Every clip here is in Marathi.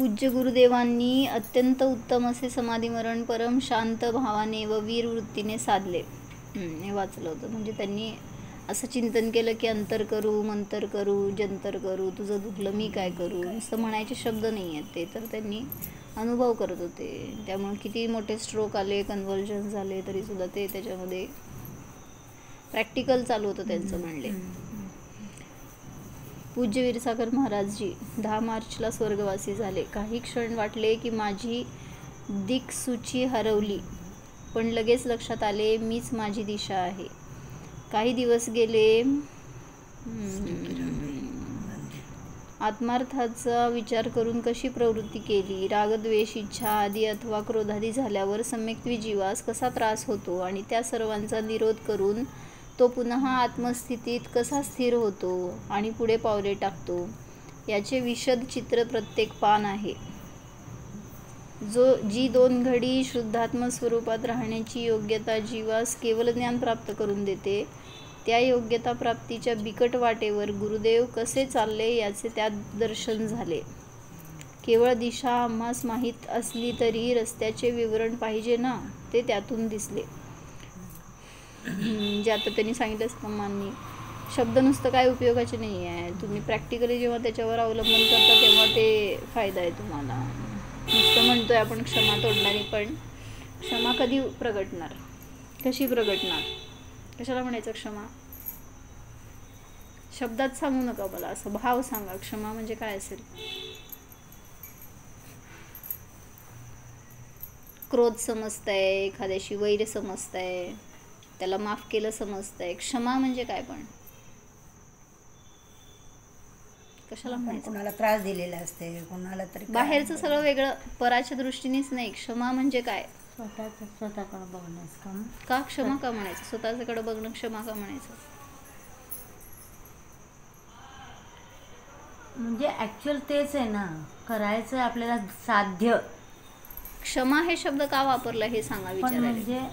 पूज्य गुरुदेवांनी अत्यंत उत्तम असे समाधिमरण परम शांत भावाने व वीर वृत्तीने साधले. हे वाचलं होतं. म्हणजे त्यांनी असं चिंतन केलं की अंतर करू, मंतर करू, जंतर करू, तुझं दुखलं मी काय करू, असं म्हणायचे शब्द नाही आहेत ते, तर त्यांनी अनुभव करत होते. त्यामुळे किती मोठे स्ट्रोक आले, कन्व्हल्जन झाले, तरीसुद्धा ते त्याच्यामध्ये प्रॅक्टिकल चालू होतं त्यांचं म्हणले. पूज्य वीरसागर महाराजजी 10 मार्चला स्वर्गवासी झाले. काही क्षण वाटले की माझी दिक्सूची हरवली, पण लगेच लक्षात आले मीच माझी दिशा आहे. काही दिवस गेले. आत्मार्थाचा विचार करून कशी प्रवृत्ती केली, रागद्वेष, इच्छा आदी अथवा क्रोधादी झाल्यावर सम्यक्त्वी जीवास कसा त्रास होतो आणि त्या सर्वांचा निरोध करून तो पुन्हा आत्मस्थितीत कसा स्थिर होतो आणि पुढे पावले टाकतो, याचे विशद चित्र प्रत्येक पान आहे. जी 2 घडी शुद्धात्म स्वरूपात राहण्याची योग्यता जीवास केवल ज्ञान प्राप्त करून देते, त्या योग्यता प्राप्तीच्या बिकट वाटेवर गुरुदेव कसे चालले याचे त्यात दर्शन झाले. केवळ दिशा आम्हास माहीत असली तरी रस्त्याचे विवरण पाहिजे ना, ते त्यातून दिसले. जे आता त्यांनी सांगितलं प्रमाणे शब्द नुसतं काय उपयोगाचे नाही आहे. तुम्ही प्रॅक्टिकली जेव्हा त्याच्यावर अवलंबन करता तेव्हा ते फायदा आहे तुम्हाला. नुसतं म्हणतोय आपण क्षमा तोडणारी, पण क्षमा कधी प्रगटणार, कशी प्रगटणार, कशाला म्हणायचं क्षमा? शब्दात सांगू नका मला, असं भाव सांगा. क्षमा म्हणजे काय असेल? क्रोध समजताय, एखाद्याशी वैर समजताय, त्याला माफ केलं समजतंय. क्षमा म्हणजे काय? पण कशाला म्हणायचं? कोणाला त्रास दिलेला असते, कोणाला तरी बाहेरचं सगळं वेगळं, पराच्या दृष्टीनेच नाही. क्षमा म्हणजे काय? स्वतःकडे बघण्याचं का क्षमा का म्हणायचं? स्वतःकडे बघणं क्षमा का म्हणायचं? म्हणजे ऍक्च्युअल तेच आहे ना, करायचं आपल्याला साध्य. क्षमा हे शब्द का वापरला हे सांगा विचारायला.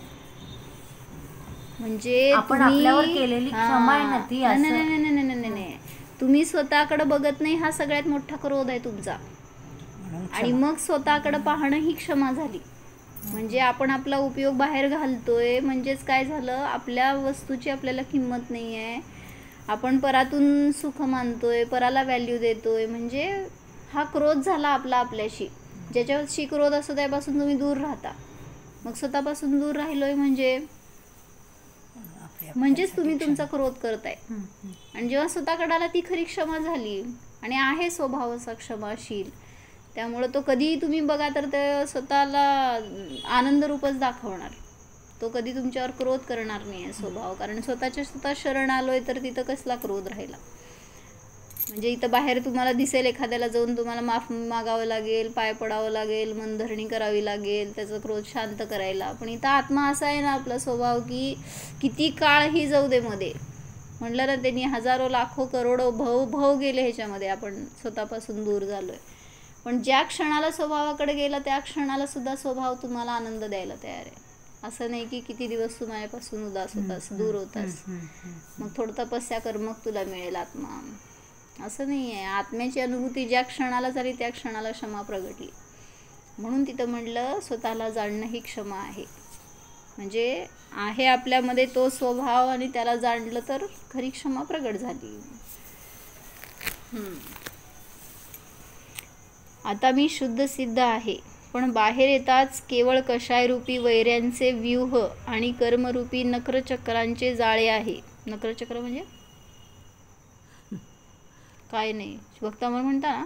म्हणजे आपण आपल्यावर केलेली क्षमा आहे ना ती. नाही, तुम्ही स्वतःकडे बघत नाही, हा सगळ्यात मोठा क्रोध आहे तुमचा. आणि मग स्वतःकडे पाहणं ही क्षमा झाली. म्हणजे आपण आपला उपयोग बाहेर घालतोय, म्हणजेच काय झालं, आपल्या वस्तूची आपल्याला किंमत नाही आहे. आपण परातून सुख मानतोय, पराला व्हॅल्यू देतोय, म्हणजे हा क्रोध झाला आपला आपल्याशी. ज्याच्याशी क्रोध असतो त्यापासून तुम्ही दूर राहता. मग स्वतःपासून दूर राहिलोय म्हणजेच तुम्ही तुमचा क्रोध करताय. आणि जेव्हा स्वतःकडे आला ती खरी क्षमा झाली. आणि आहे स्वभाव असा क्षमाशील, त्यामुळं तो कधीही तुम्ही बघा तर ते स्वतःला आनंद रूपच दाखवणार. तो कधी तुमच्यावर क्रोध करणार नाही आहे स्वभाव. कारण स्वतः शरण आलोय तर तिथं कसला क्रोध राहिला. म्हणजे इथं बाहेर तुम्हाला दिसेल एखाद्याला जाऊन तुम्हाला माफ मागावं लागेल, पाय पडावं लागेल, मनधरणी करावी लागेल त्याचा क्रोध शांत करायला. पण इथं आत्मा असा आहे ना आपला स्वभाव की किती काळही जाऊ दे मध्ये. म्हणलं ना त्यांनी हजारो लाखो करोडो भव गेले ह्याच्यामध्ये, आपण स्वतःपासून दूर झालोय. पण ज्या क्षणाला स्वभावाकडे गेला त्या क्षणाला सुद्धा स्वभाव तुम्हाला आनंद द्यायला तयार आहे. असं नाही की किती दिवस तू माझ्यापासून उदास होतास, दूर होतास, मग थोडं तपस्या कर मग तुला मिळेल आत्मा. असं नाही आहे. आत्म्याची अनुभूती ज्या क्षणाला झाली त्या क्षणाला क्षमा प्रगटली. म्हणून तिथं म्हटलं स्वतःला जाणणं ही क्षमा आहे. म्हणजे आहे आपल्यामध्ये तो स्वभाव आणि त्याला जाणलं तर खरी क्षमा प्रगट झाली. आता मी शुद्ध सिद्ध आहे, पण बाहेर येताच केवळ कषायरूपी वैऱ्यांचे व्यूह आणि कर्मरूपी नक्रचक्रांचे जाळे आहे. नक्रचक्र म्हणजे काय नाही, भक्तामर म्हणता ना.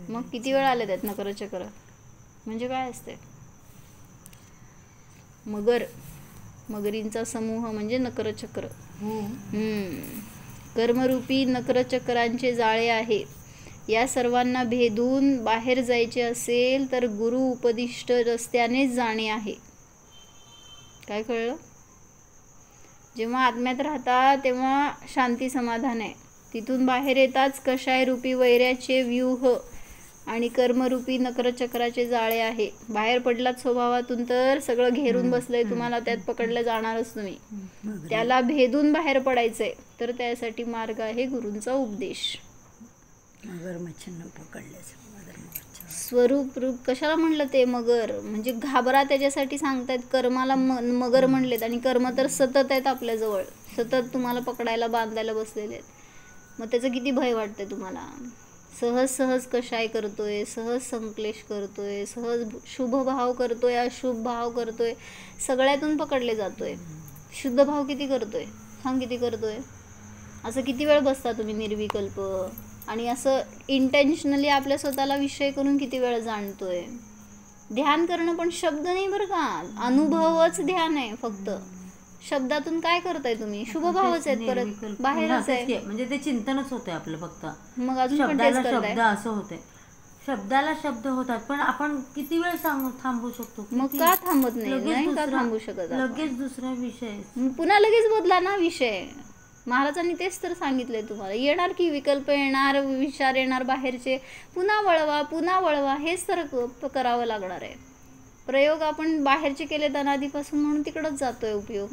मग किती वेळ आले त्यात नक्रचक्र म्हणजे काय असते? मगरींचा समूह म्हणजे नक्रचक्र. कर्मरूपी नक्रचक्रांचे जाळे आहे. या सर्वांना भेदून बाहेर जायचे असेल तर गुरु उपदिष्ट रस्त्यानेच जाणे आहे. काय कळलं? जेव्हा आत्म्यात राहता तेव्हा शांती समाधान आहे. तिथून बाहेर येताच कषायरूपी वैऱ्याचे व्यूह आणि कर्मरूपी नक्रचक्राचे जाळे आहे. बाहेर पडलात स्वभावातून तर सगळं घेरून बसलंय तुम्हाला, त्यात पकडलं जाणारच तुम्ही. त्याला भेदून बाहेर पडायचंय, तर त्यासाठी मार्ग आहे गुरूंचा उपदेश. स्वरूप रूप कशाला म्हणलं ते मगर, म्हणजे घाबरा त्याच्यासाठी सांगतायत. कर्माला मगर म्हणलेत आणि कर्म तर सतत आहेत आपल्याजवळ, सतत तुम्हाला पकडायला बांधायला बसलेले आहेत. मग त्याचं किती भय वाटतंय तुम्हाला. सहज सहज कशाय करतोय, सहज संकलेश करतोय, सहज शुभ भाव करतोय, अशुभ भाव करतोय, सगळ्यातून पकडले जातोय. शुद्ध भाव किती करतोय सांग, किती करतोय. असं किती वेळ बसता तुम्ही निर्विकल्प, आणि असं इंटेन्शनली आपल्या स्वतःला विषय करून किती वेळ जाणतोय. ध्यान करणं पण शब्द नाही बरं का, अनुभवच ध्यान आहे फक्त. शब्दातून काय करताय तुम्ही, शुभ भावच आहेत, परत बाहेरच आहे, म्हणजे ते चिंतनच होते आपलं फक्त. मग अजून पण शब्दाला शब्द असं होते, शब्दाला शब्द होतात, पण आपण किती वेळ थांबू शकतो. मग का थांबत नाही का थांबू शकत. लगेच दुसरा विषय, पुन्हा लगेच बदला ना विषय. महाराजांनी तेच तर सांगितलंय तुम्हाला. येणार की विकल्प येणार, विचार येणार बाहेरचे, पुन्हा वळवा, हेच तर करावं लागणार आहे. प्रयोग आपण बाहेरचे केले अनादीपासून, म्हणून तिकडंच जातोय उपयोग.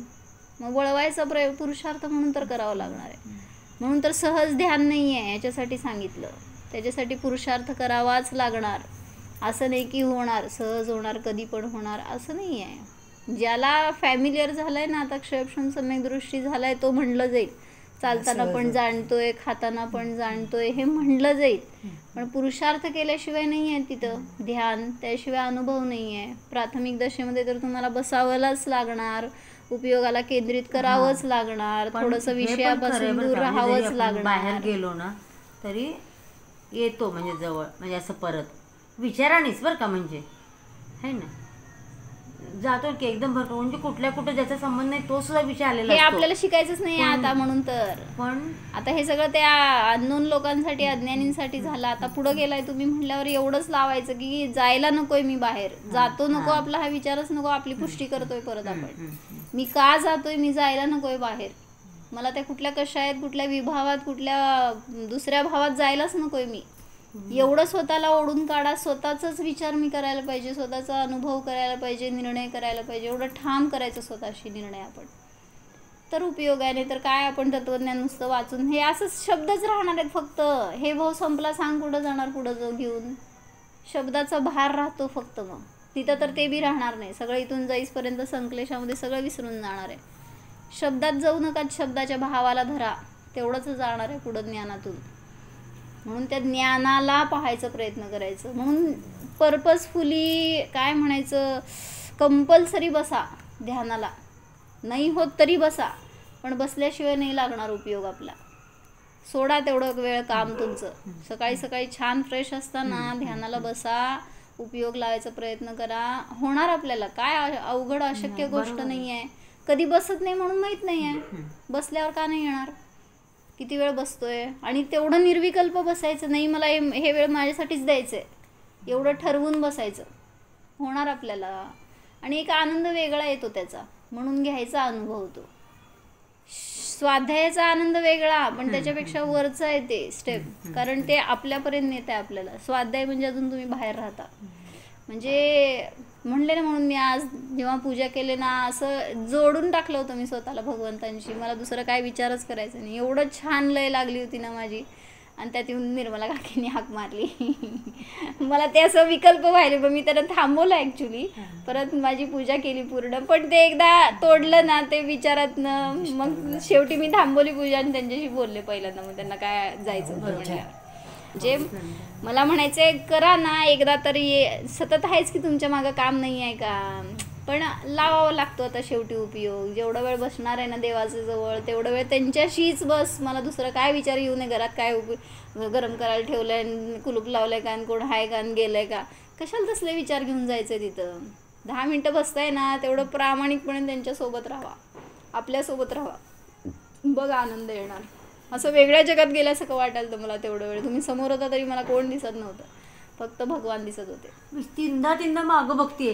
मग वळवायचा पुरुषार्थ म्हणून तर करावं लागणार आहे. म्हणून तर सहज ध्यान नाही आहे, याच्यासाठी सांगितलं. त्याच्यासाठी पुरुषार्थ करावाच लागणार. असं नाही की होणार, सहज होणार, कधी पण होणार, असं नाही आहे. ज्याला फॅमिलियर झालाय ना आता, क्षयक्षम सम्यक दृष्टी झालाय, तो म्हणलं जाईल. चालताना पण जाणतोय, खाताना पण जाणतोय, हे म्हणलं जाईल. पण पुरुषार्थ केल्याशिवाय नाही आहे तिथं ध्यान, त्याशिवाय अनुभव नाही आहे. प्राथमिक दशेमध्ये तर तुम्हाला बसावंच लागणार, उपयोगाला केंद्रित करावंच लागणार, थोडंसं विषयापासून दूर राहावंच लागणार. बाहेर गेलो ना तरी येतो, म्हणजे जवळ, म्हणजे असं परत विचारानेच बरं का, म्हणजे है ना, जातो की एकदम भरतो, म्हणजे कुठल्या कुठं ज्याचा संबंध नाही तो सुद्धा विषय आलेला हे आपल्याला शिकायचंच नाही आता. म्हणून तर पण आता हे सगळं त्या अननोन लोकांसाठी, अज्ञानींसाठी झालं. आता पुढे गेलाय तुम्ही म्हणल्यावर एवढंच लावायचं की जायला नकोय मी बाहेर, जातो नको, आपला हा विचारच नको. आपली पुष्टी करतोय परत आपण, मी का जातोय, मी जायला नकोय बाहेर. मला त्या कुठल्या कशायत, कुठल्या विभावात, कुठल्या दुसऱ्या भावात जायलाच नकोय मी. एवढं स्वतःला ओढून काढा. स्वतःचाच विचार मी करायला पाहिजे, स्वतःचा अनुभव करायला पाहिजे, निर्णय करायला पाहिजे. एवढं ठाम करायचं स्वतःशी निर्णय आपण, तर उपयोग आहे. नाही तर काय आपण तत्वज्ञान नुसतं वाचून हे असंच शब्दच राहणार आहेत फक्त. हे भाऊ संपला, सांग कुठं जाणार, पुढं जाऊ घेऊन. शब्दाचा भार राहतो फक्त. मग तिथं तर ते बी राहणार नाही. सगळं इथून जाईसपर्यंत संकलेशामध्ये सगळं विसरून जाणार आहे. शब्दात जाऊ नका, शब्दाच्या भावाला धरा, तेवढंच जाणार आहे पुढं ज्ञानातून. म्हणून त्या ज्ञानाला पाहायचा प्रयत्न करायचं. म्हणून पर्पजफुली काय म्हणायचं, कंपल्सरी बसा ध्यानाला. नाही होत तरी बसा, पण बसल्याशिवाय नाही लागणार उपयोग आपला. सोडा तेवढं वेळ काम तुमचं. सकाळी सकाळी छान फ्रेश असताना ध्यानाला बसा, उपयोग लावायचा प्रयत्न करा. होणार आपल्याला. काय अवघड अशक्य गोष्ट नाही आहे. कधी बसत नाही म्हणून माहीत नाही आहे, बसल्यावर का नाही येणार. किती वेळ बसतोय, आणि तेवढं निर्विकल्प बसायचं नाही, मला हे वेळ माझ्यासाठीच द्यायचं आहे, एवढं ठरवून बसायचं. होणार आपल्याला. आणि एक आनंद वेगळा येतो त्याचा, म्हणून घ्यायचा अनुभव तो. स्वाध्यायाचा आनंद वेगळा, पण त्याच्यापेक्षा वरचा आहे ते स्टेप, कारण ते आपल्यापर्यंत नेत आहे आपल्याला. स्वाध्याय म्हणजे अजून तुम्ही बाहेर राहता. म्हणजे म्हणले ना, म्हणून मी आज जेव्हा पूजा केले ना, असं जोडून टाकलं होतं मी स्वतःला भगवंतांशी. मला दुसरं काय विचारच करायचं नाही. एवढं छान लय लागली होती ना माझी. आणि त्यात येऊन निर्मला काकींनी हाक मारली. मला ते असं विकल्प व्हायले, पण मी त्यांना थांबवलं ॲक्च्युली. परत माझी पूजा केली पूर्ण, पण ते एकदा तोडलं ना ते विचारातनं, मग शेवटी मी थांबवली पूजा आणि त्यांच्याशी बोलले पहिल्यांदा. मग त्यांना काय जायचं होतं म्हणल्यावर. जे मला म्हणायचंय, करा ना एकदा तरी. सतत आहेच की तुमच्या मागं काम नाही आहे का, पण लावावं लागतो आता शेवटी उपयोग. जेवढा वेळ बसणार आहे ना देवाच्या जवळ, तेवढा वेळ त्यांच्याशीच बस. मला दुसरं काय विचार येऊ नये, घरात काय गरम करायला ठेवलंय, कुलूप लावलंय का, कोण आहे का, गेलंय का, कशाला तसले विचार घेऊन जायचं तिथं. 10 मिनटं बसताय ना, तेवढं प्रामाणिकपणे त्यांच्यासोबत राहा, आपल्यासोबत राहा, बघा आनंद येणार. असं वेगळ्या जगात गेल्यासारखं वाटायला तर मला तेवढं वेळ. तुम्ही समोर होता तरी मला कोण दिसत नव्हतं, फक्त भगवान दिसत होते. मी तीनदा मागं बघतेय,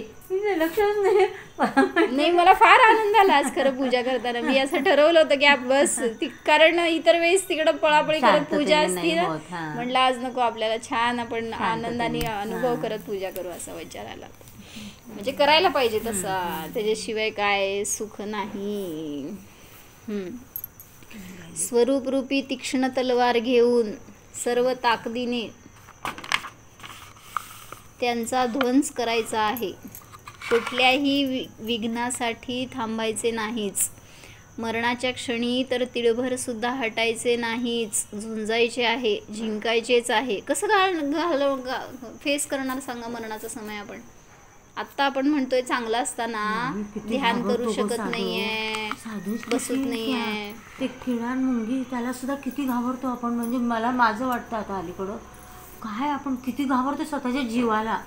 लक्षच नाही. मला फार आनंद आला आज खरं पूजा करताना. मी असं ठरवलं होतं की बस कारण इतर वेळेस तिकडं पळापळी करत पूजा असती ना, म्हणलं आज नको, आपल्याला छान आपण आनंदाने अनुभव करत पूजा करू, असा विचार आला. म्हणजे करायला पाहिजे तसा, त्याच्याशिवाय काय सुख नाही. स्वरूपरूपी तीक्ष्ण तलवार घेऊन सर्व ताकदीने त्यांचा ध्वंस करायचा आहे. कुठल्याही विघ्नासाठी थांबायचे नाहीच. मरणाच्या क्षणी तर तिळभरसुद्धा हटायचे नाहीच. झुंजायचे आहे, जिंकायचेच आहे. कसं फेस करणार सांगा मरणाचा समय आपण? आत्ता आपण म्हणतोय चांगला असताना ध्यान करू शकत नाहीये, बसत नाहीये. ते किडान मुंगी त्याला सुद्धा किती घाबरतो आपण. म्हणजे मला माझं वाटतं आता अलीकडं काय आपण किती घाबरतो स्वतःच्या जीवाला.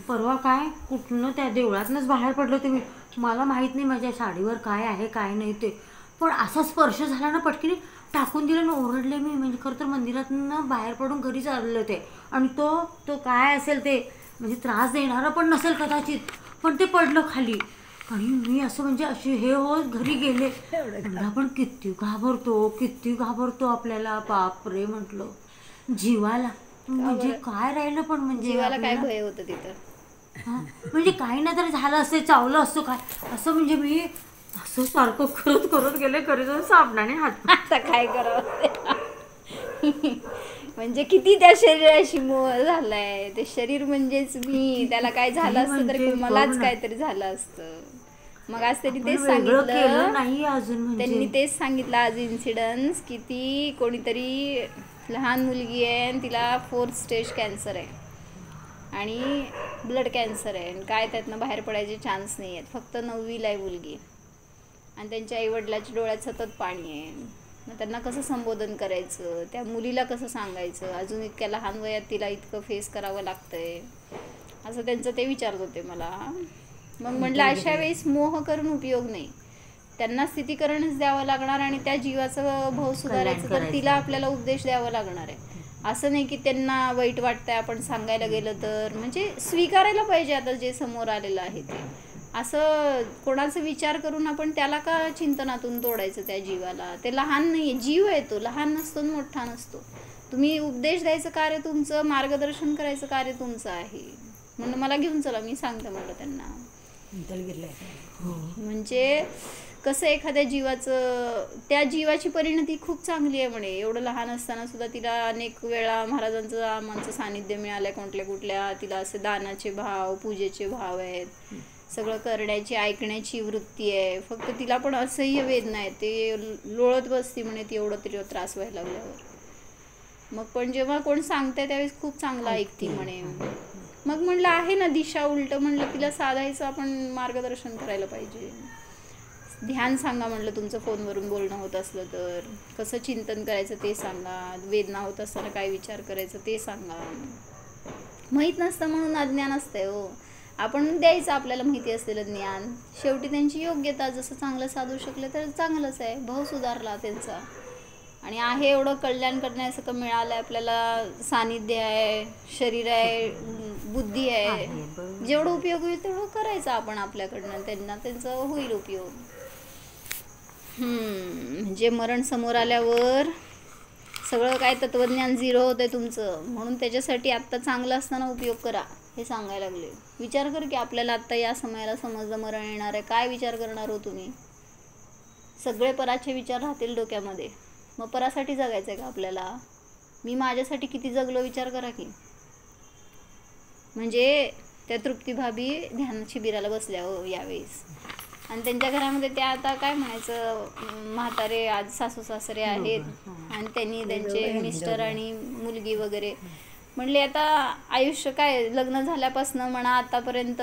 परवा काय कुठनं त्या देवळातनंच बाहेर पडलो तुम्ही, मला माहीत नाही माझ्या साडीवर काय आहे काय नाही ते, पण असा स्पर्श झाला ना पटकीने टाकून दिलं ना, ओरडले मी. म्हणजे खरं तर मंदिरातनं बाहेर पडून घरी चालले होते आणि तो काय असेल ते म्हणजे त्रास देणारं पण नसेल कदाचित, पण ते पडलं खाली आणि मी असं म्हणजे अशी हे होत घरी गेले. आपण किती घाबरतो आपल्याला. बापरे म्हटलं जीवाला म्हणजे काय राहिलं पण म्हणजे जीवाला काय भय होतं तिथं. म्हणजे काही ना तरी झालं असतं, चावलं असतं काय असं. म्हणजे मी असं सारखं करत गेले घरी जाऊन साबणाने हात. आता काय करावं म्हणजे किती त्या शरीराशी मोह झालाय. ते शरीर म्हणजेच मी, त्याला काय झालं असतं तरी मलाच काहीतरी झालं असतं. मग आज त्यांनी तेच सांगितलं नाही अजून. त्यांनी तेच सांगितलं आज इन्सिडन्स की ती कोणीतरी लहान मुलगी आहे आणि तिला 4th स्टेज कॅन्सर आहे आणि ब्लड कॅन्सर आहे आणि काय त्यातनं बाहेर पडायचे चान्स नाही आहेत. फक्त 9वीला आहे मुलगी आणि त्यांच्या आईवडिलाच्या डोळ्यात सतत पाणी आहे. मग त्यांना कसं संबोधन करायचं, त्या मुलीला कसं सांगायचं, अजून इतक्या लहान वयात तिला इतकं फेस करावं लागतंय असं त्यांचं ते विचारत होते मला. मग म्हटलं अशा वेळेस मोह करून उपयोग नाही. त्यांना स्थितीकरणच द्यावं लागणार आणि त्या जीवाचं भाव सुधारायचं तर तिला आपल्याला उपदेश द्यावा लागणार आहे. असं नाही की त्यांना वाईट वाटतंय आपण सांगायला गेलं तर. म्हणजे स्वीकारायला पाहिजे आता जे समोर आलेलं आहे ते. असं कोणाचा विचार करून आपण त्याला का चिंतनातून तोडायचं त्या जीवाला. ते लहान नाही आहे, जीव आहे तो, लहान नसतो मोठा नसतो. तुम्ही उपदेश द्यायचं कार्य तुमचं, मार्गदर्शन करायचं कार्य तुमचं आहे. म्हणून मला घेऊन चला, मी सांगते म्हटलं त्यांना. म्हणजे कसं एखाद्या जीवाचं, त्या जीवाची परिणती खूप चांगली आहे म्हणे. एवढं लहान असताना सुद्धा तिला अनेक वेळा महाराजांचं आमांचं सानिध्य मिळालंय कुठल्या. तिला असे दानाचे भाव, पूजेचे भाव आहेत, सगळं करण्याची ऐकण्याची वृत्ती आहे. फक्त तिला पण असह्य वेदना आहे, ते लोळत बसती म्हणे ती एवढं तरी त्रास व्हायला लागल्यावर. मग पण जेव्हा कोण सांगते त्यावेळेस खूप चांगलं ऐकती म्हणे. मग म्हणलं आहे ना दिशा उलट, म्हणलं तिला साधायचं आपण मार्गदर्शन करायला पाहिजे. ध्यान सांगा म्हणलं, तुमचं फोनवरून बोलणं होत असलं तर कसं चिंतन करायचं ते सांगा. वेदना होत असताना काय विचार करायचं ते सांगा. माहीत नसतं म्हणून अज्ञान असतंय हो. आपण द्यायचं आपल्याला माहिती असलेलं ज्ञान. शेवटी त्यांची योग्यता, जसं चांगलं साधू शकले तर चांगलंच आहे. भाव सुधारला त्यांचा आणि आहे एवढं कल्याण करण्यासारखं मिळालं आहे आपल्याला. सानिध्य आहे, शरीर आहे, बुद्धी आहे. जेवढं उपयोग होईल तेवढं करायचं आपण आपल्याकडनं. त्यांचा होईल उपयोग. म्हणजे मरण समोर आल्यावर सगळं काय तत्वज्ञान 0 होतंय तुमचं. म्हणून त्याच्यासाठी आत्ता चांगलं असताना उपयोग करा हे सांगायला लागले. विचार कर की आपल्याला आत्ता या समयाला समजलं मरण येणार आहे, काय विचार करणार हो तुम्ही? सगळे पराचे विचार राहतील डोक्यामध्ये. मग परासाठी जगायचं आहे का आपल्याला? मी माझ्यासाठी किती जगलो विचार करा की. म्हणजे त्या तृप्तीभाबी ध्यान शिबिराला बसल्या हो यावेळेस. आणि त्यांच्या घरामध्ये त्या आता काय म्हणायचं, म्हातारे आज सासू सासरे आहेत आणि त्यांनी त्यांचे मिस्टर आणि मुलगी वगैरे. म्हणले आता आयुष्य काय लग्न झाल्यापासून म्हणा आतापर्यंत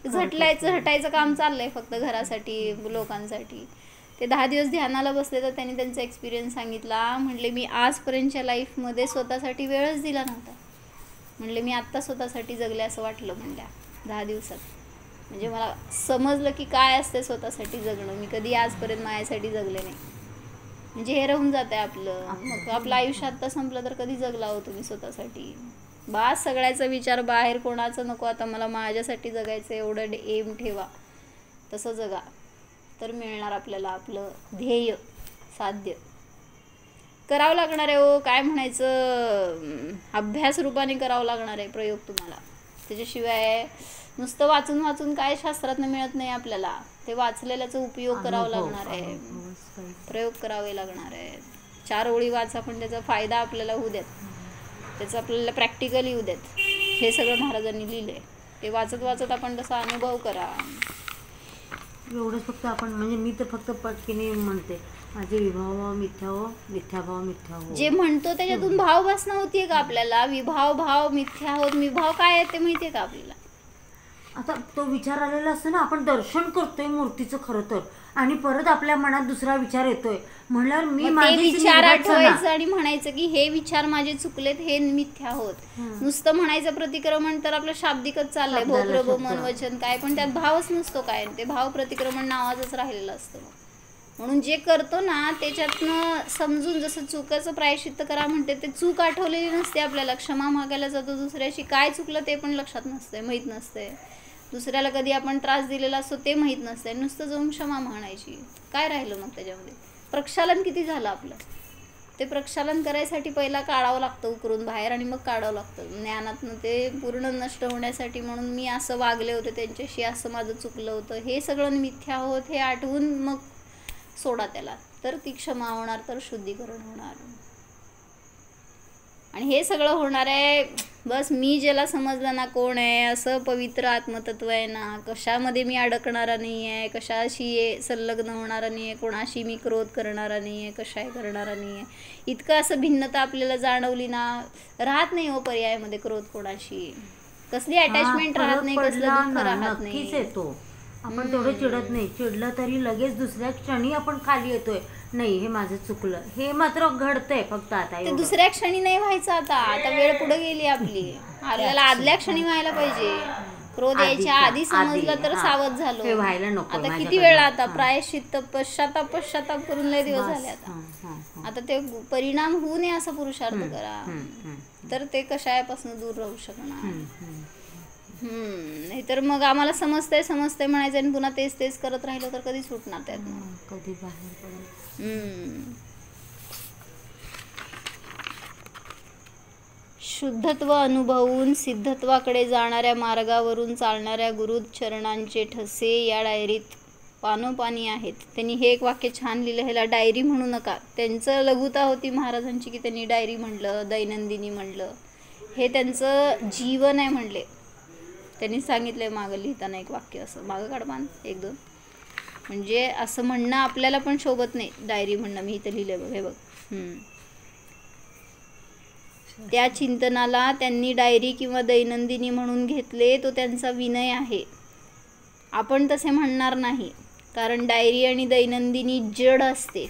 झटायचं काम चाललंय फक्त घरासाठी, लोकांसाठी. ते 10 दिवस ध्यानाला बसले तर त्यांनी त्यांचा एक्सपिरियन्स सांगितला. म्हणले मी आजपर्यंतच्या लाईफमध्ये स्वतःसाठी वेळच दिला नव्हता. म्हणले मी आत्ता स्वतःसाठी जगले असं वाटलं म्हणल्या 10 दिवसात. म्हणजे मला समजलं की काय असते स्वतःसाठी जगणं. मी कधी आजपर्यंत माझ्यासाठी जगले नाही. म्हणजे हे राहून जात आहे आपलं. मग आपलं आयुष्य आत्ता संपलं तर कधी जगला हो तुम्ही स्वतःसाठी? बास सगळ्याचा विचार बाहेर कोणाचं नको. आता मला माझ्यासाठी जगायचं एवढं एम ठेवा, तसं जगा तर मिळणार आपल्याला आपलं ध्येय साध्य. करावं लागणार आहे हो. काय म्हणायचं, अभ्यास रूपाने करावं लागणार आहे प्रयोग तुम्हाला. त्याच्याशिवाय नुसतं वाचून काय शास्त्रातनं मिळत नाही आपल्याला. ते वाचलेल्याचा उपयोग करावा लागणार आहे, प्रयोग करावे लागणार आहेत. 4 ओळी वाचा पण त्याचा फायदा आपल्याला होऊ देत, त्याचं आपल्याला प्रॅक्टिकली होऊ देत. हे सगळं महाराजांनी लिहिलंय. ते वाचत वाचत आपण तसा अनुभव करा. एवढंच फक्त आपण, म्हणजे मी तर फक्त पटकीने म्हणते, माझे विभाव मिथ्या हो, मिथ्याभाव मिथ्या हो. जे म्हणतो त्याच्यातून भाववासना होतीये का आपल्याला? विभाव भाव मिथ्या होत. विभाव काय आहे ते माहितीये का आपल्याला? आता तो विचार आलेला असतो ना, आपण दर्शन करतोय मूर्तीचं खरं तर, आणि परत आपल्या मनात दुसरा विचार येतोय म्हणल्यावर मी ते विचार आठवायचं आणि म्हणायचं की हे विचार माझे चुकलेत, हे मिथ्या होत. नुसतं म्हणायचं प्रतिक्रमण तर आपलं शाब्दिकच चाललंय, भोप्रभो मन वचन काय, पण त्यात भावच नसतो काय. ते भाव प्रतिक्रमण नावाचंच राहिलेलं असतं. म्हणून जे करतो ना त्याच्यातनं समजून, जसं चुकाचं प्रायश्चित्त करा म्हणते, ते चूक आठवलेली नसते आपल्याला. क्षमा मागायला जातो दुसऱ्याशी, काय चुकलं ते पण लक्षात नसते, माहीत नसते. दुसऱ्याला कधी आपण त्रास दिलेला असतो ते माहीत नसते, नुसतं जाऊन क्षमा म्हणायची. काय राहिलं मग त्याच्यामध्ये? प्रक्षालन किती झालं आपलं? ते प्रक्षालन करायसाठी पहिला काढावं लागतं उकरून बाहेर, आणि मग काढावं लागतं ज्ञानातनं ते पूर्ण नष्ट होण्यासाठी. म्हणून मी असं वागले होते त्यांच्याशी, असं माझं चुकलं होतं, हे सगळं मिथ्या होत हे आठवून मग सोडा त्याला, तर ती क्षमा होणार, तर शुद्धीकरण होणार. आणि हे सगळं होणार आहे बस मी ज्याला समजलं ना कोण आहे, असं पवित्र आत्मतत्व आहे ना, कशामध्ये मी अडकणारा नाही आहे, कशाशी संलग्न होणारा नाही आहे, कोणाशी मी क्रोध करणारा नाही आहे, कशाही करणारा नाही आहे. इतकं असं भिन्नता आपल्याला जाणवली ना, राहत नाही हो पर्यायामध्ये क्रोध कोणाशी, कसली अटॅचमेंट राहत नाही, कसलं दुःख राहत नाही. आपण तेवढं चिडत नाही, चिडलं तरी लगेच दुसऱ्या क्षणी आपण खाली येतोय, नाही हे माझं चुकलं, हे मात्र घडतंय. फक्त आता ते दुसऱ्या क्षणी नाही व्हायचं. आता वेळ पुढे गेली आपली, आपल्याला आदल्या क्षणी व्हायला पाहिजे. क्रोध यायच्या आधी समजलं तर सावध झालो. व्हायला नको. आता किती वेळ, आता प्रायश्चित्त पश्चाताप करून लय दिवस झाले. आता ते परिणाम होऊ नये असा पुरुषार्थ करा, तर ते कशापासून दूर राहू शकणार. नाहीतर मग आम्हाला समजतंय म्हणायचं आणि पुन्हा तेच करत राहिलं तर कधी सुटणार त्यातनं, कधी बाहेर पडेल. शुद्धत्व अनुभवून सिद्धत्वाकडे जाणाऱ्या मार्गावरून चालणाऱ्या गुरुचरणांचे ठसे या डायरीत पानोपानी आहेत. त्यांनी हे एक वाक्य छान लिहिलं, ह्याला डायरी म्हणू नका. त्यांचं लघुता होती महाराजांची की त्यांनी डायरी म्हणलं, दैनंदिनी म्हणलं, हे त्यांचं जीवन आहे म्हणले. त्यांनी सांगितलंय मागं लिहिताना एक वाक्य, असं मागं काढमान 1-2, म्हणजे असं म्हणणं आपल्याला पण शोभत नाही डायरी म्हणणं. मी इथं लिहिलंय बघ, हे बघ. त्या चिंतनाला त्यांनी डायरी किंवा दैनंदिनी म्हणून घेतले, तो त्यांचा विनय आहे. आपण तसे म्हणणार नाही, कारण डायरी आणि दैनंदिनी जड असते,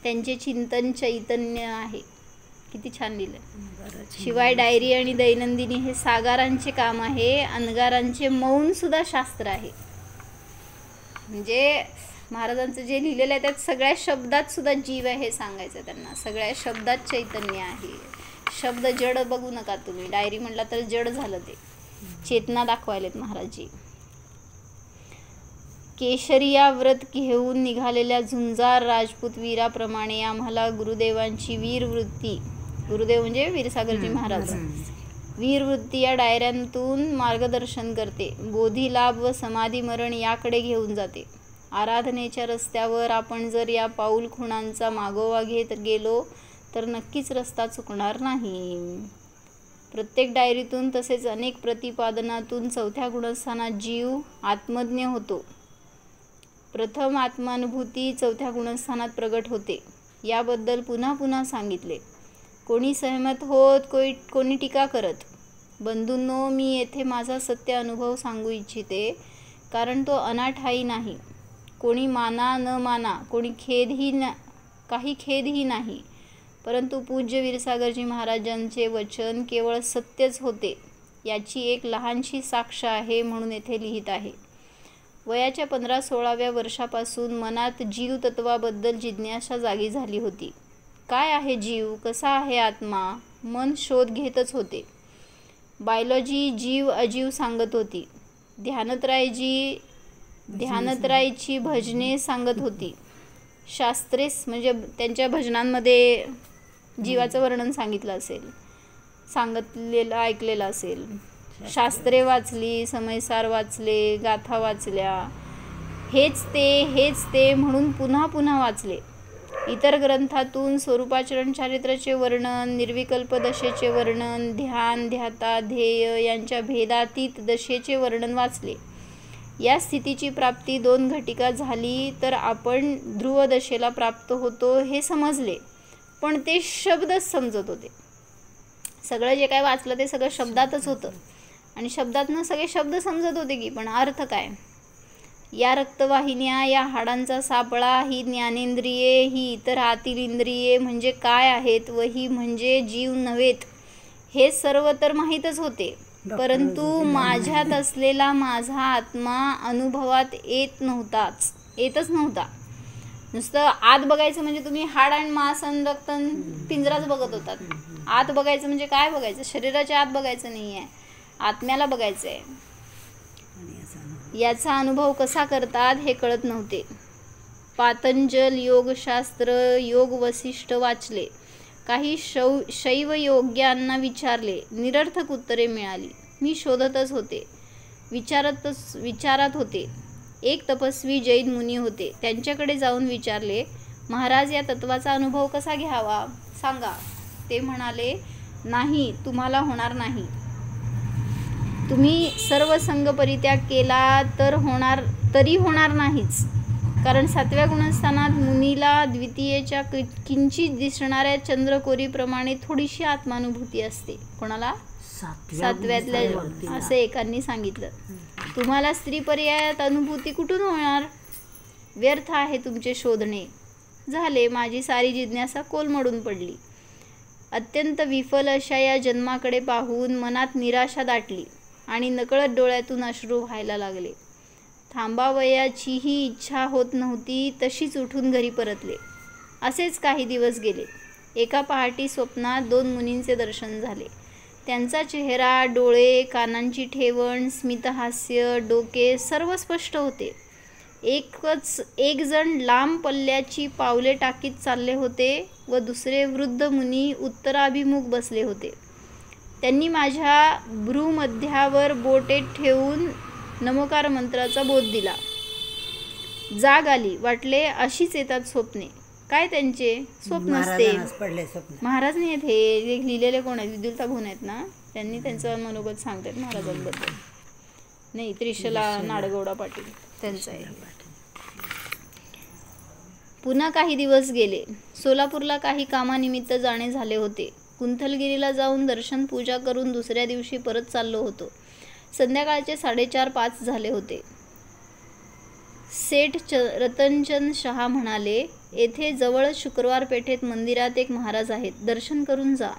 त्यांचे चिंतन चैतन्य आहे. किती छान लिहिलं. शिवाय डायरी आणि दैनंदिनी हे सागारांचे काम आहे, अनगारांचे मौन सुद्धा शास्त्र आहे. म्हणजे महाराजांचं जे लिहिलेलं आहे त्यात सगळ्या शब्दात सुद्धा जीव आहे हे सांगायचं त्यांना. सगळ्या शब्दात चैतन्य आहे. शब्द जड बघू नका तुम्ही. डायरी म्हटला तर जड झालं, ते चेतना दाखवायलेत महाराजजी. केशरिया व्रत घेऊन निघालेल्या झुंजार राजपूत वीराप्रमाणे आम्हाला गुरुदेवांची वीरवृत्ती, गुरुदेव म्हणजे वीरसागरजी महाराज, वीरवृत्ती या डायऱ्यांतून मार्गदर्शन करते. बोधिलाभ व समाधी मरण याकडे घेऊन जाते. आराधनेच्या रस्त्यावर आपण जर या पाऊल खुणांचा मागोवा घेत गेलो तर नक्कीच रस्ता चुकणार नाही. प्रत्येक डायरीतून तसेच अनेक प्रतिपादनातून 4थ्या गुणस्थानात जीव आत्मज्ञ होतो. प्रथम आत्मानुभूती 4थ्या गुणस्थानात प्रगट होते. याबद्दल पुन्हा पुन्हा सांगितले. कोणी सहमत होत, कोणी टीका करत. बंधूंनो, मी येथे माझा सत्य अनुभव सांगू इच्छिते, कारण तो अनाठायी नाही. कोणी माना न माना, कोणी काही खेदही नाही, परंतु पूज्य वीरसागरजी महाराजांचे वचन केवळ सत्यच होते याची एक लहानशी साक्ष आहे, म्हणून येथे लिहित आहे. वयाच्या 15-16व्या वर्षापासून मनात जीव तत्वाबद्दल जिज्ञासा जागी झाली होती. काय आहे जीव, कसा आहे आत्मा, मन शोध घेतच होते. बायोलॉजी जीव अजीव सांगत होती. ध्यानत्रायची भजने सांगत होती. शास्त्रेस म्हणजे त्यांच्या भजनांमध्ये जीवाचं वर्णन सांगितलं असेल, सांगितलेलं ऐकलेलं असेल. शास्त्रे वाचली, समयसार वाचले, गाथा वाचल्या, हेच ते म्हणून पुन्हा पुन्हा वाचले. इतर ग्रंथातून स्वरूपाचरण चारित्र्याचे वर्णन, निर्विकल्प दशेचे वर्णन, ध्यान, ध्याता, ध्येय यांच्या भेदातीत दशेचे वर्णन वाचले. या स्थितीची प्राप्ती 2 घटिका झाली तर आपण ध्रुव दशेला प्राप्त होतो हे समजले, पण ते शब्दच समजत होते. सगळं जे काय वाचलं ते सगळं शब्दातच होतं आणि शब्दातनं सगळे शब्द समजत होते की, पण अर्थ काय? या रक्तवाहिन्या, या हाडांचा सापळा, ही ज्ञानेंद्रिये, ही इतर आतील इंद्रिये म्हणजे काय आहेत व ही म्हणजे जीव नव्हेत हे सर्व तर माहीतच होते, परंतु माझ्यात असलेला माझा आत्मा अनुभवात येतच नव्हता. नुसतं आत बघायचं म्हणजे तुम्ही हाड आणि मांस आणि रक्त पिंजराच बघत होतात. आत बघायचं म्हणजे काय बघायचं? शरीराच्या आत बघायचं नाही आहे, आत्म्याला बघायचं आहे. याचा अनुभव कसा करतात हे कळत नव्हते. पातंजल योगशास्त्र, योग वसिष्ठ वाचले, काही शैव योग्यांना विचारले, निरर्थक उत्तरे मिळाली. मी शोधतच होते, विचारात होते. एक तपस्वी जैन मुनी होते, त्यांच्याकडे जाऊन विचारले, महाराज या तत्वाचा अनुभव कसा घ्यावा सांगा. ते म्हणाले, नाही, तुम्हाला होणार नाही. तुम्ही सर्व संग परित्याग केला तरी होणार नाहीच, कारण 7व्या गुणस्थानात मुनीला द्वितीयेच्या किंचित दिसणाऱ्या चंद्रकोरीप्रमाणे थोडीशी आत्मानुभूती असते. कोणाला? 7व्यातल्या असे एकांनी सांगितलं. तुम्हाला स्त्री पर्यायात अनुभूती कुठून होणार? व्यर्थ आहे तुमचे शोधणे. झाले, माझी सारी जिज्ञासा कोलमडून पडली. अत्यंत विफल अशा या जन्माकडे पाहून मनात निराशा दाटली आणि नकळत डोळ्यातून अश्रू व्हायला लागले. थांबावयाचीही इच्छा होत नव्हती, तशीच उठून घरी परतले. असेच काही दिवस गेले. एका पहाटी स्वप्नात 2 मुनींचे दर्शन झाले. त्यांचा चेहरा, डोळे, कानांची ठेवण, स्मितहास्य, डोके सर्व स्पष्ट होते. एक जण लांब पल्ल्याची पावले टाकीत चालले होते व दुसरे वृद्ध मुनी उत्तराभिमुख बसले होते. त्यांनी माझ्या भ्रूमध्यावर बोटे ठेवून नमोकार मंत्राचा बोध दिला. जाग आली. वाटले अशीच येतात स्वप्ने. काय त्यांचे स्वप्न असते? महाराज नाही आहेत हे लिहिलेले कोण आहेत? विदुलता भाऊन आहेत ना, त्यांनी त्यांचं मनोगत सांगतात महाराजांबद्दल. नाही, त्रिशला नाडगौडा पाटील त्यांचं आहे. पुन्हा काही दिवस गेले. सोलापूरला काही कामानिमित्त जाणे झाले होते. कुंथलगिरीला जाऊन दर्शन पूजा करून दुसऱ्या दिवशी परत चाललो होतो. संध्याकाळचे 4:30-5 झाले होते. सेठ रतनचंद शहा म्हणाले, येथे जवळच शुक्रवार पेठेत मंदिरात एक महाराज आहेत, दर्शन करून जा.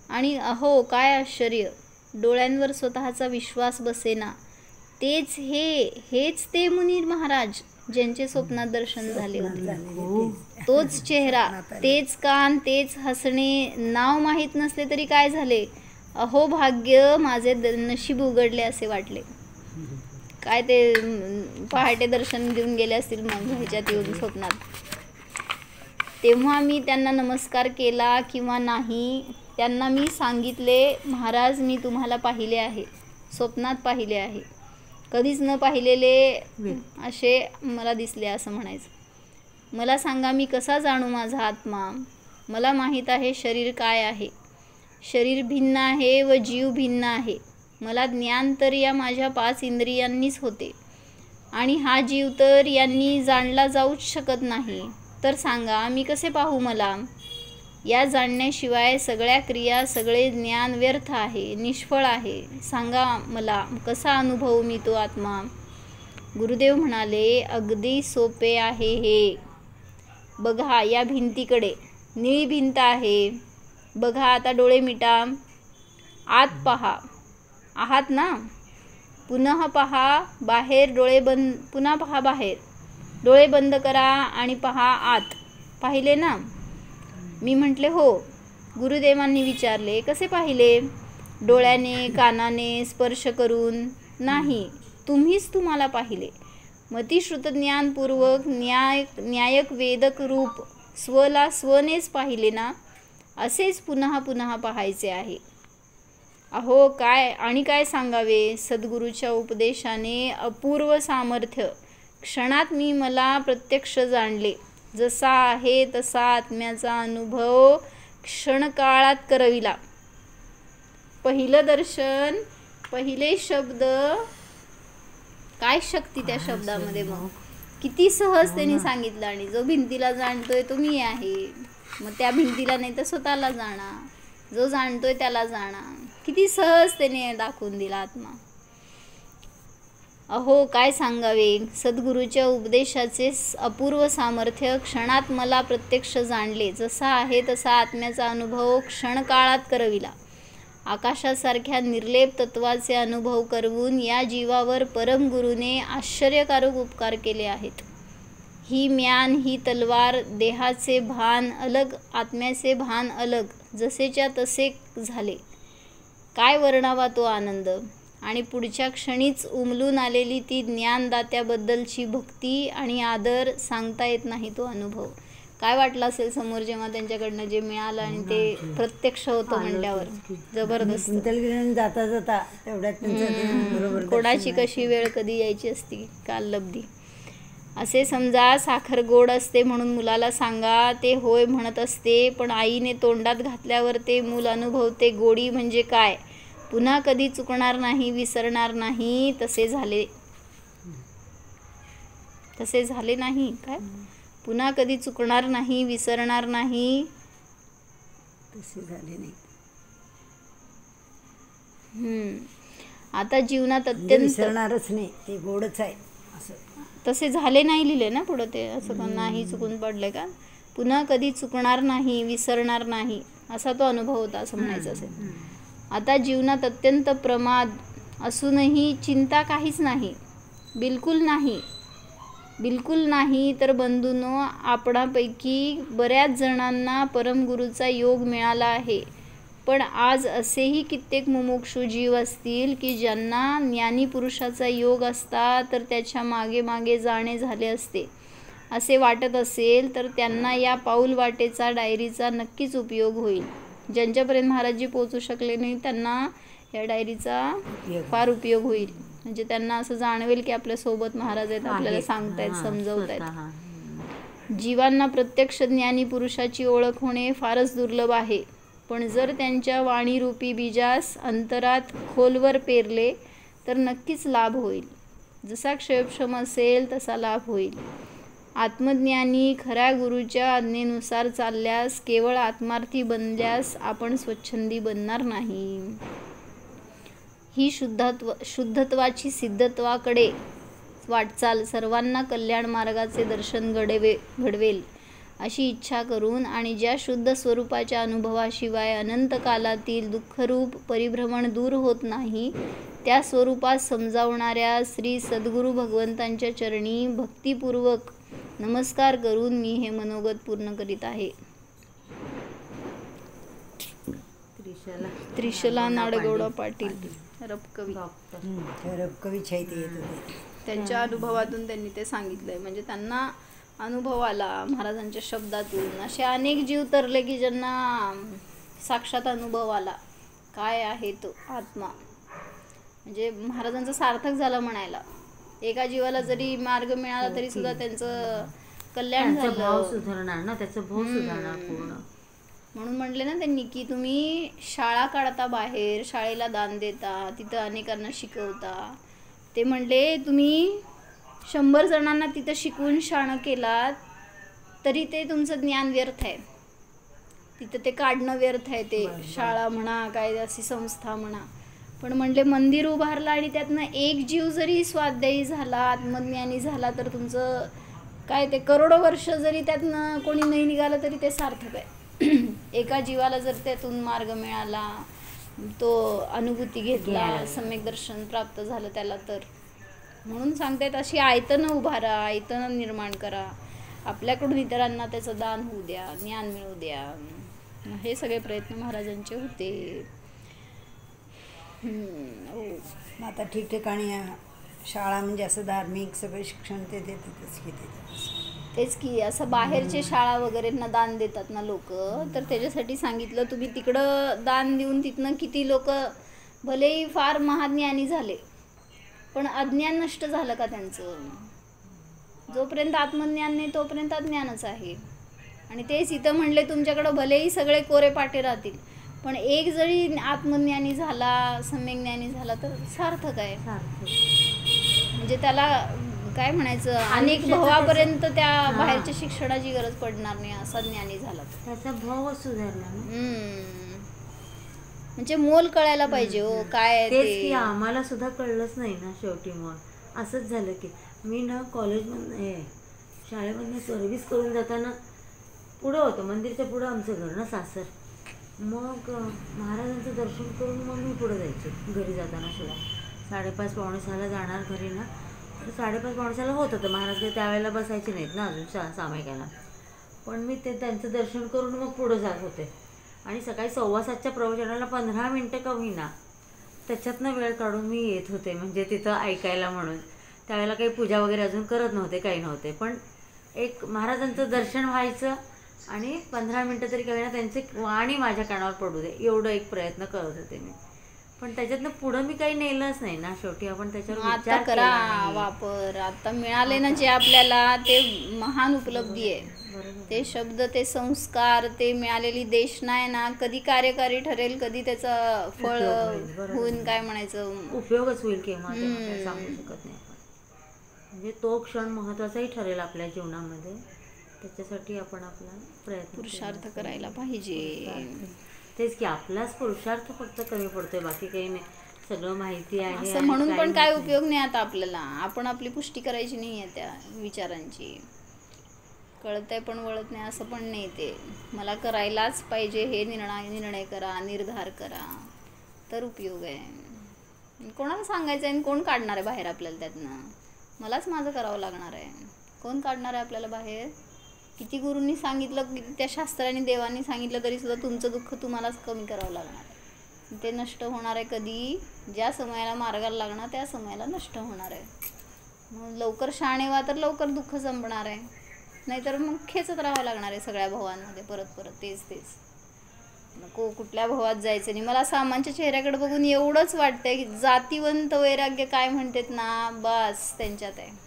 आणि अहो काय आश्चर्य, डोळ्यांवर स्वतःचा विश्वास बसेना. हेच ते मुनी महाराज ज्यांचे स्वप्नात दर्शन झाले होते. तोच चेहरा, तेच कान, तेच हसणे. नाव माहीत नसले तरी काय झाले, अहो भाग्य, माझे नशीब उघडले असे वाटले. काय ते पहाटे दर्शन देऊन गेले असतील मग ह्याच्यात येऊन स्वप्नात. तेव्हा मी त्यांना नमस्कार केला किंवा नाही. त्यांना मी सांगितले, महाराज मी तुम्हाला पाहिले आहे, स्वप्नात पाहिले आहे. कधीच न पाहिलेले असे मला दिसले असं म्हणायचं. मला सांगा, मी कसा जाणू माझा आत्मा? मला माहीत आहे शरीर काय आहे. शरीर भिन्न आहे व जीव भिन्न आहे. मला ज्ञान तर या माझ्या 5 इंद्रियांनीच होते आणि हा जीव तर यांनी जाणला जाऊच शकत नाही. तर सांगा, मी कसे पाहू मला? या जाणण्याशिवाय सगळ्या क्रिया, सगळे ज्ञान व्यर्थ आहे, निष्फळ आहे. सांगा मला, कसा अनुभवू मी तो आत्मा? गुरुदेव म्हणाले, अगदी सोपे आहे हे. बघा या भिंतीकडे, निळी भिंत आहे. बघा, आता डोळे मिटा, आत पहा. आहात ना? पुन्हा पहा बाहेर, डोळे बंद. पुन्हा पहा बाहेर, डोळे बंद करा आणि पहा आत. पाहिले ना? मी म्हटले हो. गुरुदेवांनी विचारले, कसे पाहिले? डोळ्याने, कानाने, स्पर्श करून? नाही, तुम्हीच तुम्हाला पाहिले. मतिश्रुतज्ञानपूर्वक न्यायक वेदक रूप स्वला स्वनेच पाहिले ना? असेच पुन्हा पुन्हा पाहायचे आहे. अहो काय सांगावे, सद्गुरूच्या उपदेशाने अपूर्व सामर्थ्य. क्षणात मी मला प्रत्यक्ष जाणले. जसा आहे तसा आत्म्याचा अनुभव क्षणकाळात करविला. पहिलं दर्शन, पहिले शब्द, काय शक्ती त्या शब्दामध्ये, मग किती सहज त्यांनी सांगितलं. आणि जो भिंतीला जाणतोय तो मी आहे, मग त्या भिंतीला नाही तर स्वतःला जाणा, जो जाणतोय त्याला जाणा, किती सहज त्याने दाखवून दिला आत्मा. अहो काय सांगावे, सद्गुरूच्या उपदेशाचे अपूर्व सामर्थ्य. क्षणात मला प्रत्यक्ष जाणले, जसा आहे तसा आत्म्याचा अनुभव क्षणकाळात करविला. आकाशासारख्या निर्लेप तत्वाचे अनुभव करवून या जीवावर परमगुरूने आश्चर्यकारक उपकार केले आहेत. ही म्यान, ही तलवार, देहाचे भान अलग, आत्म्याचे भान अलग, जसेच्या तसे झाले. काय वर्णावा तो आनंद. आणि पुढच्या क्षणीच उमलून आलेली ती ज्ञानदात्याबद्दलची भक्ती आणि आदर, सांगता येत नाही तो अनुभव. काय वाटलं असेल समोर जेव्हा त्यांच्याकडनं जे मिळालं आणि ते प्रत्यक्ष होतं म्हणल्यावर. जबरदस्त. जाता जाता तेवढ्यात बरोबर कोणाची कशी वेळ कधी यायची असती, काल लब्धी. असे समजा साखर गोड असते म्हणून मुलाला सांगा, ते होय म्हणत असते, पण आईने तोंडात घातल्यावर ते मूल अनुभवते गोडी म्हणजे काय. पुन्हा कधी चुकणार नाही, विसरणार नाही. तसे झाले नाही काय. पुन्हा कधी चुकणार नाही, विसरणार नाही. तसे झाले नाही. आता जीवनात म्हणजे अत्यंत विसरणारच नाही, ते गोडच आहे असं. तसे झाले नाही लिहिले ना पुढं, ते असं का नाही चुकून पडलंय का. पुन्हा कधी चुकणार नाही, विसरणार नाही, असा तो अनुभव होता असं म्हणायचं असेल. आता जीवनात अत्यंत प्रमाद असूनही चिंता काहीच नाही, बिलकुल नाही. बिलकुल नाही तर बंधूंनो, आपणापैकी बऱ्याच जणांना परमगुरूचा योग मिळाला आहे. पण आज असेही कित्येक मुमुक्षू जीव असतील की ज्यांना ज्ञानीपुरुषाचा योग असता तर त्याच्या मागे मागे जाणे झाले असते. असे वाटत असेल तर त्यांना या पाऊल वाटेचा डायरीचा नक्कीच उपयोग होईल. ज्यांच्यापर्यंत महाराजजी पोहोचू शकले नाही त्यांना या डायरीचा फार उपयोग होईल. म्हणजे त्यांना असं जाणवेल की आपल्या सोबत महाराज आहेत, आपल्याला सांगतायत, समजवतायत. जीवांना प्रत्यक्ष ज्ञानी पुरुषाची ओळख होणे फारच दुर्लभ आहे. पण जर त्यांच्या वाणीरूपी बीजास अंतरात खोलवर पेरले तर नक्कीच लाभ होईल. जसा क्षयक्षम असेल तसा लाभ होईल. आत्मज्ञानी खऱ्या गुरुच्या आज्ञेनुसार चालल्यास, केवळ आत्मार्थी बनल्यास आपण स्वच्छंदी बनणार नाही. ही शुद्धत्वाची सिद्धत्वाकडे वाटचाल सर्वांना कल्याण मार्गाचे दर्शन घडवेल अशी इच्छा करून आणि ज्या शुद्ध स्वरूपाच्या अनुभवाशिवाय अनंत कालातील दुःखरूप परिभ्रमण दूर होत नाही, त्या स्वरूपात समजावणाऱ्या श्री सद्गुरू भगवंतांच्या चरणी भक्तिपूर्वक नमस्कार करून मी हे मनोगत पूर्ण करीत आहे. त्रिशला नाडगौडा पाटील, रबकवी. रबकवी छायते येत होते. त्यांच्या अनुभवातून त्यांनी ते सांगितलंय. म्हणजे त्यांना अनुभव आला महाराजांच्या शब्दातून. असे अनेक जीव तरले की ज्यांना साक्षात अनुभव आला काय आहे तो आत्मा. म्हणजे महाराजांचं सार्थक झालं म्हणायला. एका जीवाला जरी मार्ग मिळाला तरी सुद्धा त्यांचं कल्याण झालं, सुधारणार ना, त्याचं भाव सुधारणार पूर्ण. म्हणून म्हटले ना त्यांनी की तुम्ही शाळा काढता बाहेर, शाळेला दान देता, तिथं अनेकांना शिकवता. ते म्हणले तुम्ही 100 जणांना तिथं शिकवून शाणं केलात तरी ते तुमचं ज्ञान व्यर्थ आहे. तिथं ते काढणं व्यर्थ आहे. ते शाळा म्हणा, काय अशी संस्था म्हणा. पण म्हणले मंदिर उभारलं आणि त्यातनं एक जीव जरी स्वाध्यायी झाला, आत्मज्ञानी झाला तर तुमचं काय ते करोडो वर्ष जरी त्यातनं कोणी नाही निघालं तरी ते सार्थक आहे. एका जीवाला जर त्यातून मार्ग मिळाला, तो अनुभूती घेतला, सम्यक दर्शन प्राप्त झालं त्याला, तर म्हणून सांगतायत अशी आयतनं उभारा, आयतनं निर्माण करा. आपल्याकडून इतरांना त्याचं दान होऊ द्या, ज्ञान मिळू द्या. हे सगळे प्रयत्न महाराजांचे होते. आता ठिकठिकाणी शाळा म्हणजे असं धार्मिक सगळे शिक्षण ते देतातच की. तेच की असं बाहेरचे शाळा वगैरेंना दान देतात ना लोक, तर त्याच्यासाठी सांगितलं तुम्ही तिकडं दान देऊन तिथनं किती लोक भलेही फार महाज्ञानी झाले पण अज्ञान नष्ट झालं का त्यांचं. जोपर्यंत आत्मज्ञान नाही तोपर्यंत अज्ञानच आहे. आणि तेच इथं म्हणले तुमच्याकडं भलेही सगळे कोरे पाटे राहतील, पण एक जरी आत्मज्ञानी झाला, सम्यज्ञानी झाला तर सार्थक आहे. म्हणजे त्याला काय म्हणायचं, अनेक आयुष्याचं भवापर्यंत त्या हां. बाहेरच्या शिक्षणाची गरज पडणार नाही असा ज्ञानी झाला तर. त्याचा भावच सुधारला ना. म्हणजे मोल कळायला पाहिजे हो काय आहे तेच की ते. आम्हाला सुद्धा कळलंच नाही ना शेवटी. मग असंच झालं की मी ना कॉलेजमधनं शाळेमधनं सर्व्हिस करून जाताना पुढं होतं, मंदिरच्या पुढं आमचं घर ना, सासर. मग महाराजांचं दर्शन करून मग मी पुढं जायचे घरी जाताना सुद्धा. 5:30 पावणे 6ला जाणार घरी ना, तर 5:30 पावणे 6ला होत होतं. महाराज काही त्यावेळेला बसायचे नाहीत ना अजून सामायिकाला. पण मी ते त्यांचं दर्शन करून मग पुढं जात होते. आणि सकाळी 6:15च्या प्रवचनाला 15 मिनटं का होईना त्याच्यातनं वेळ काढून मी येत होते, म्हणजे तिथं ऐकायला म्हणून. त्यावेळेला काही पूजा वगैरे अजून करत नव्हते, काही नव्हते, पण एक महाराजांचं दर्शन व्हायचं आणि 15 मिनटं तरी काही ना त्यांचे वाणी माझ्या कानावर पडू दे एवढं एक प्रयत्न करत होते मी. पण त्याच्यातनं पुढं मी काही नेलंच नाही ना शेवटी. आपण त्याच्यावर आता विचार करा केला नाही. वापर. आता मिळाले ना जे आपल्याला ते महान उपलब्धी आहे. बरोबर. ते शब्द, ते संस्कार, ते मिळालेली देशना आहे ना, कधी कार्यकारी ठरेल, कधी त्याचं फळ उपयोग होईल, बरोबर. होऊन काय म्हणायचं. उपयोगच होईल केव्हा ते आपल्याला सांगू शकत नाही आपण. म्हणजे तो क्षण महत्त्वाचाही ठरेल आपल्या जीवनामध्ये. त्याच्यासाठी आपण आपला प्रयत्न पुरुषार्थ केला करायला पाहिजे. तेच की आपलाच पुरुषार्थ फक्त कमी पडतोय, बाकी काही नाही. सगळं माहिती आहे असं आणि म्हणून काही पण काय होत उपयोग नाही आता आपल्याला. आपण आपली पुष्टी करायची नाही आहे त्या विचारांची. कळतंय पण वळत नाही असं पण नाही. ते मला करायलाच पाहिजे हे निर्णय करा, निर्धार करा तर उपयोग आहे. कोणाला सांगायचं आहे आणि कोण काढणार आहे बाहेर आपल्याला त्यातनं. मलाच माझं करावं लागणार आहे. कोण काढणार आहे आपल्याला बाहेर. किती गुरूंनी सांगितलं, किती त्या शास्त्राने देवांनी सांगितलं तरी सुद्धा तुमचं दुःख तुम्हालाच कमी करावं लागणार आहे. ते नष्ट होणार आहे कधी, ज्या समयाला मार्गाला लागणार त्या समयाला नष्ट होणार आहे. मग लवकर शहाणे व्हा तर लवकर दुःख संपणार आहे, नाहीतर मग खेचत राहावं लागणार आहे सगळ्या भवांमध्ये परत परत तेच. नको कुठल्या भवात जायचं नाही. मला सामांच्या चेहऱ्याकडे बघून एवढंच वाटतंय की जातीवंत वैराग्य काय म्हणतात ना, बस त्यांच्यात आहे.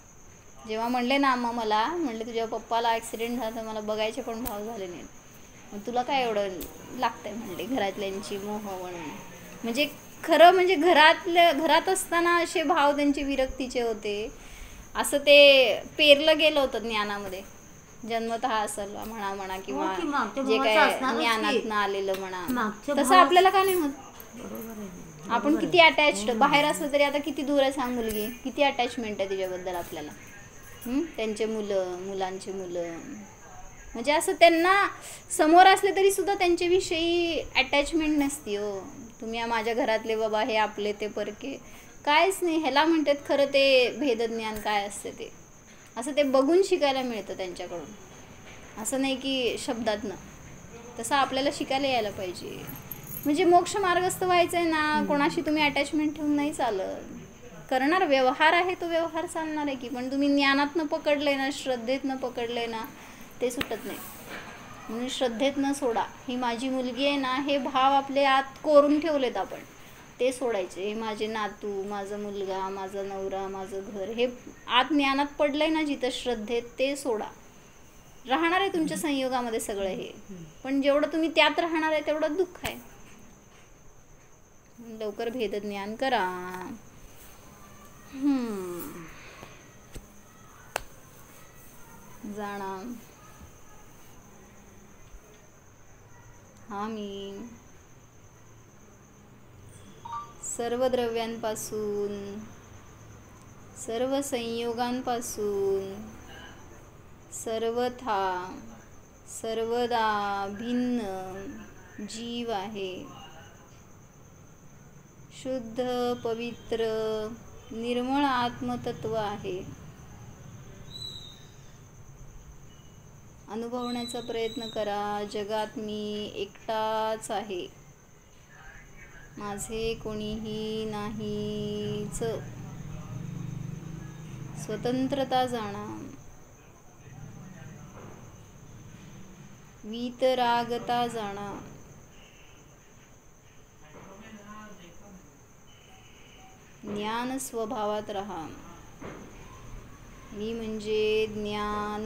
जेव्हा म्हणले ना अम्मा, मला म्हणले तुझ्या पप्पाला ॲक्सिडेंट झाला तर मला बघायचे पण भाव झाले नाहीत. मग तुला काय एवढं लागतंय म्हणले घरातल्यांची मोह म्हणून. म्हणजे खरं म्हणजे घरात असताना असे भाव त्यांचे विरक्तीचे होते. असं ते पेरलं गेलं होतं ज्ञानामध्ये जन्मतः असेल म्हणा किंवा हो की मागच्या जे भावाचं काय असणारच की. ज्ञानातनं आलेलं म्हणा, मागच्या तसं भावाचं- आपल्याला का नाही होत. बरोबर आहे. आपण किती अटॅच्ड बाहेर असलं तरी. आता किती दूर आहे सांग मुलगी, किती अटॅचमेंट आहे तिच्याबद्दल आपल्याला. त्यांचे मुलांचे मुलं, म्हणजे असं त्यांना समोर असले तरी सुद्धा त्यांच्याविषयी अटॅचमेंट नसती हो. तुम्ही माझ्या घरातले बाबा, हे आपले ते परके, कायच नाही. ह्याला म्हणतात खरं ते भेदज्ञान काय असते ते. असं ते बघून शिकायला मिळतं त्यांच्याकडून, असं नाही की शब्दातनं. तसं आपल्याला शिकायला यायला पाहिजे. म्हणजे मोक्ष मार्गस्थ व्हायचं आहे ना, कोणाशी तुम्ही अटॅचमेंट ठेवून नाही चालत. करणार व्यवहार आहे तो व्यवहार चालणार आहे की, पण तुम्ही ज्ञानातनं पकडलंय ना, श्रद्धेतनं पकडलंय ना, ते सुटत नाही. म्हणून श्रद्धेतनं सोडा. ही माझी मुलगी आहे ना, हे भाव आपले आत कोरून ठेवलेत आपण, ते सोडायचे. हे माझे नातू, माझा मुलगा, माझा नवरा, माझं घर, हे आत ज्ञानात पडलंय ना जिथं श्रद्धेत, ते सोडा. राहणार आहे तुमच्या संयोगामध्ये सगळं हे, पण जेवढं तुम्ही त्यात राहणार आहे तेवढं दुःख आहे. लवकर भेदज्ञान करा. जाणा. आमीन. सर्व द्रव्यांपासून, सर्व संयोगांपासून, सर्वथा सर्वदा भिन्न जीव आहे. शुद्ध, पवित्र, निर्मळ आत्मतत्व आहे. अनुभवण्याचा प्रयत्न करा. जगात मी एकटाच आहे, माझे कोणीही नाहीच. स्वतंत्रता जाणा. वीतरागता जाणा. ज्ञान स्वभावात रहा. मी म्हणजे ज्ञान,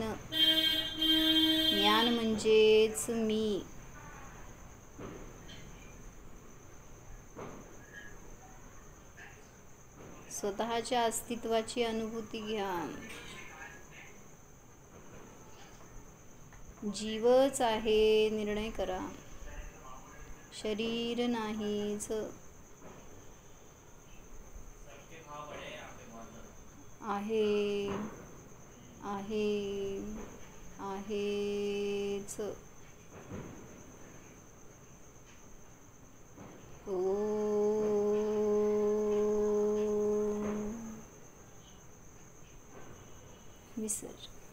ज्ञान म्हणजेच मी. स्वतःच्या अस्तित्वाची अनुभूती घ्या. जीवच आहे निर्णय करा, शरीर नाहीच. आहे आहे आहेच. विसर्जन.